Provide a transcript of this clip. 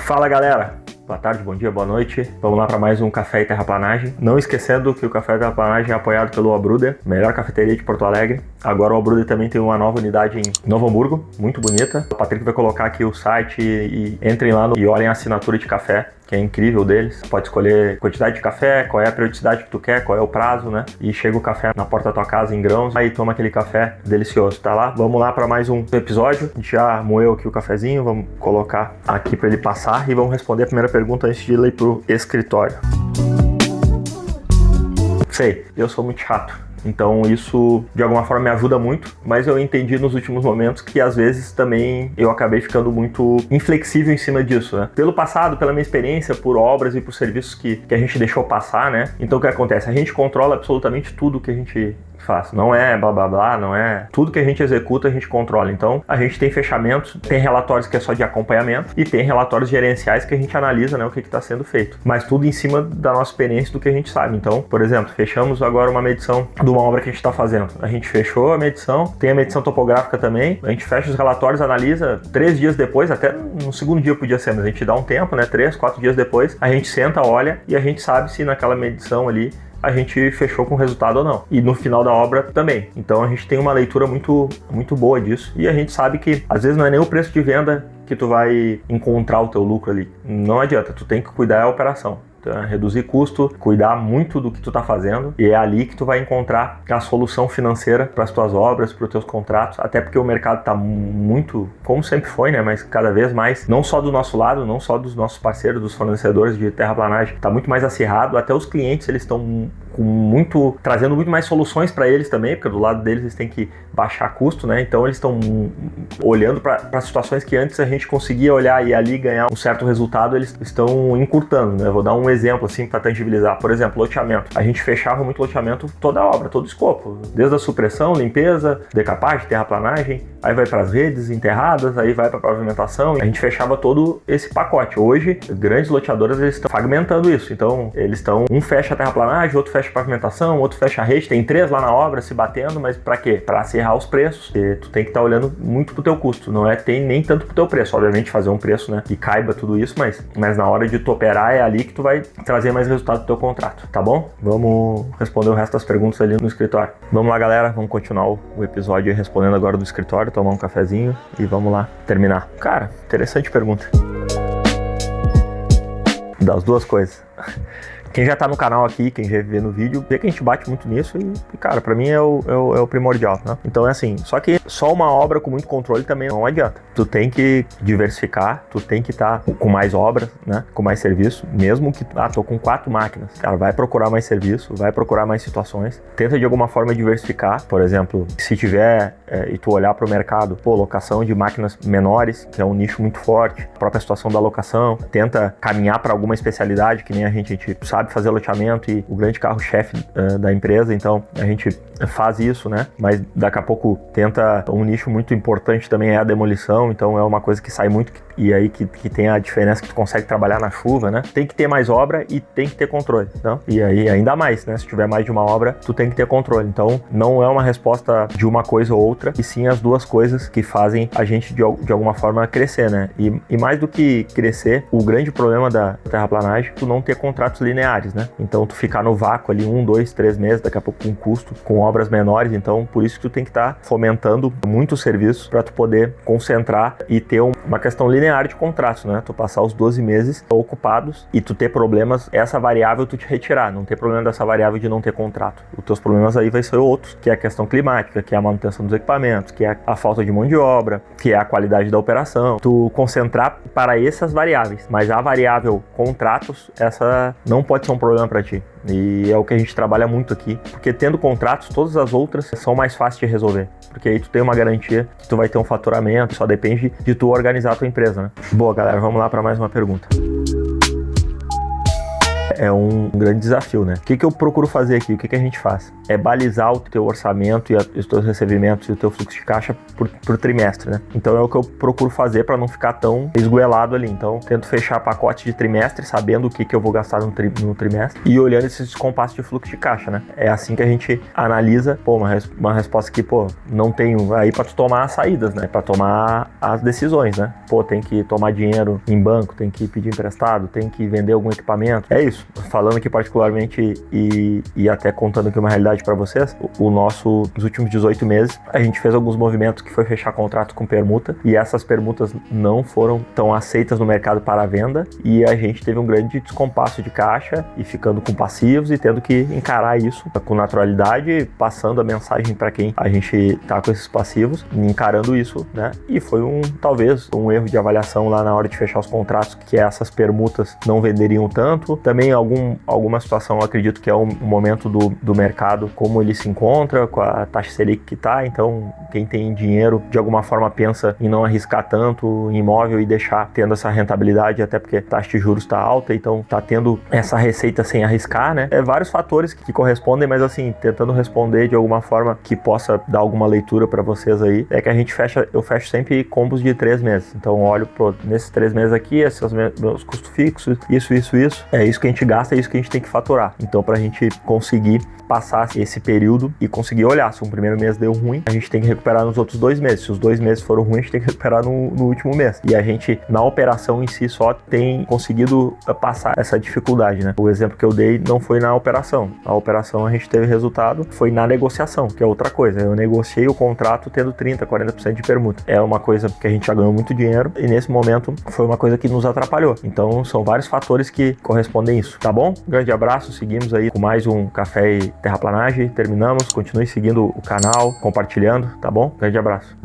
Fala galera, boa tarde, bom dia, boa noite. Vamos lá para mais um Café e Terraplanagem. Não esquecendo que o Café e Terraplanagem é apoiado pelo Abruder, melhor cafeteria de Porto Alegre. Agora o Abruder também tem uma nova unidade em Novo Hamburgo, muito bonita. O Patrick vai colocar aqui o site e entrem lá e olhem a assinatura de café, que é incrível deles. Pode escolher quantidade de café, qual é a periodicidade que tu quer, qual é o prazo, né? E chega o café na porta da tua casa em grãos, aí toma aquele café delicioso, tá lá? Vamos lá para mais um episódio. A gente já moeu aqui o cafezinho, vamos colocar aqui para ele passar e vamos responder a primeira pergunta antes de ir pro escritório. Sei, eu sou muito chato. Então isso de alguma forma me ajuda muito, mas eu entendi nos últimos momentos que às vezes também eu acabei ficando muito inflexível em cima disso, né? Pelo passado, pela minha experiência, por obras e por serviços que a gente deixou passar, né? Então o que acontece? A gente controla absolutamente tudo que a gente faz. Não é blá blá blá, não é... Tudo que a gente executa, a gente controla. Então, a gente tem fechamentos, tem relatórios que é só de acompanhamento e tem relatórios gerenciais que a gente analisa, né, o que está sendo feito. Mas tudo em cima da nossa experiência, do que a gente sabe. Então, por exemplo, fechamos agora uma medição de uma obra que a gente está fazendo. A gente fechou a medição, tem a medição topográfica também, a gente fecha os relatórios, analisa 3 dias depois, até no segundo dia podia ser, mas a gente dá um tempo, né, 3, 4 dias depois, a gente senta, olha e a gente sabe se naquela medição ali a gente fechou com resultado ou não. E no final da obra também. Então a gente tem uma leitura muito boa disso. E a gente sabe que às vezes não é nem o preço de venda que tu vai encontrar o teu lucro ali. Não adianta, tu tem que cuidar da operação. Reduzir custo, cuidar muito do que tu tá fazendo, e é ali que tu vai encontrar a solução financeira para as tuas obras, para os teus contratos, até porque o mercado tá muito, como sempre foi, né, mas cada vez mais, não só do nosso lado, não só dos nossos parceiros, dos fornecedores de terraplanagem, tá muito mais acirrado, até os clientes eles estão trazendo muito mais soluções para eles também, porque do lado deles eles têm que baixar custo, né? Então eles estão olhando para situações que antes a gente conseguia olhar e ali ganhar um certo resultado, eles estão encurtando, né? Vou dar um exemplo assim para tangibilizar. Por exemplo, loteamento. A gente fechava muito loteamento, toda a obra, todo o escopo, desde a supressão, limpeza, decapagem, terraplanagem, aí vai para as redes enterradas, aí vai para a pavimentação. A gente fechava todo esse pacote. Hoje, grandes loteadoras eles estão fragmentando isso. Então, um fecha a terraplanagem, outro fecha a pavimentação, outro fecha a rede, tem 3 lá na obra se batendo, mas para quê? Para acerrar os preços. E tu tem que estar olhando muito pro teu custo, não é nem tanto pro teu preço, obviamente fazer um preço, né, que caiba tudo isso, mas na hora de tu operar é ali que tu vai trazer mais resultado do teu contrato, tá bom? Vamos responder o resto das perguntas ali no escritório. Vamos lá, galera, vamos continuar o episódio aí respondendo agora do escritório, tomar um cafezinho e vamos lá terminar. Cara, interessante pergunta. Das duas coisas. Quem já tá no canal aqui, quem já vê no vídeo, vê que a gente bate muito nisso e cara, pra mim é o primordial, né? Então é assim, só que só uma obra com muito controle também não adianta. Tu tem que diversificar, tu tem que estar com mais obras, né? Com mais serviço, mesmo que, tô com 4 máquinas. Cara, vai procurar mais serviço, vai procurar mais situações. Tenta de alguma forma diversificar, por exemplo, se tiver e tu olhar pro mercado, locação de máquinas menores, que é um nicho muito forte, a própria situação da locação, tenta caminhar para alguma especialidade, que nem a gente sabe fazer loteamento e o grande carro-chefe da empresa, então a gente faz isso, né? Mas daqui a pouco tenta, um nicho muito importante também é a demolição, então é uma coisa que sai muito e aí que tem a diferença que tu consegue trabalhar na chuva, né? Tem que ter mais obra e tem que ter controle, então, e aí ainda mais, né? Se tiver mais de uma obra, tu tem que ter controle, então não é uma resposta de uma coisa ou outra, e sim as duas coisas que fazem a gente de alguma forma crescer, né? E mais do que crescer, o grande problema da terraplanagem é tu não ter contratos lineares, né? Então tu ficar no vácuo ali 1, 2, 3 meses, daqui a pouco com custo, com obras menores, então por isso que tu tem que estar fomentando muitos serviços para tu poder concentrar e ter uma questão linear de contratos, né? Tu passar os 12 meses ocupados e tu ter problemas, essa variável tu te retirar, não ter problema dessa variável de não ter contrato. Os teus problemas aí vai ser outros, que é a questão climática, que é a manutenção dos equipamentos, que é a falta de mão de obra, que é a qualidade da operação. Tu concentrar para essas variáveis, mas a variável contratos, essa não pode ser um problema para ti. E é o que a gente trabalha muito aqui, porque tendo contratos, todas as outras são mais fáceis de resolver, porque aí tu tem uma garantia que tu vai ter um faturamento, só depende de tu organizar a tua empresa, né? Boa, galera, vamos lá para mais uma pergunta. é um grande desafio, né? O que eu procuro fazer aqui? O que a gente faz? É balizar o teu orçamento e os teus recebimentos e o teu fluxo de caixa por trimestre, né? Então é o que eu procuro fazer para não ficar tão esgoelado ali. Então tento fechar pacote de trimestre, sabendo o que eu vou gastar no trimestre e olhando esses descompassos de fluxo de caixa, né? É assim que a gente analisa, uma resposta que, não tenho aí para tu tomar as saídas, né? Para tomar as decisões, né? Tem que tomar dinheiro em banco, tem que pedir emprestado, tem que vender algum equipamento. É isso. Falando aqui particularmente e até contando aqui uma realidade para vocês, nos últimos 18 meses, a gente fez alguns movimentos que foi fechar contrato com permuta e essas permutas não foram tão aceitas no mercado para venda e a gente teve um grande descompasso de caixa e ficando com passivos e tendo que encarar isso com naturalidade, passando a mensagem para quem a gente tá com esses passivos, encarando isso, né? E foi talvez um erro de avaliação lá na hora de fechar os contratos, que essas permutas não venderiam tanto. Também alguma situação, eu acredito que é um momento do mercado, como ele se encontra, com a taxa Selic que tá, então quem tem dinheiro de alguma forma pensa em não arriscar tanto em imóvel e deixar tendo essa rentabilidade, até porque a taxa de juros está alta, então tá tendo essa receita sem arriscar, né? Vários fatores que correspondem, mas assim, tentando responder de alguma forma que possa dar alguma leitura para vocês aí, é que eu fecho sempre combos de 3 meses. Então olho, nesses 3 meses aqui, esses são os meus custos fixos, isso, é isso que a gente gasta, é isso que a gente tem que faturar. Então pra gente conseguir passar esse período e conseguir olhar, se o primeiro mês deu ruim, a gente tem que recuperar nos outros 2 meses. Se os 2 meses foram ruins, a gente tem que recuperar no último mês. E a gente, na operação em si, só tem conseguido passar essa dificuldade, né? O exemplo que eu dei não foi na operação. A operação a gente teve resultado, foi na negociação, que é outra coisa. Eu negociei o contrato tendo 30%, 40% de permuta. É uma coisa que a gente já ganhou muito dinheiro e nesse momento foi uma coisa que nos atrapalhou. Então são vários fatores que correspondem a isso, tá bom? Grande abraço, seguimos aí com mais um Café e Terraplanagem, terminamos, continue seguindo o canal, compartilhando, tá bom? Grande abraço.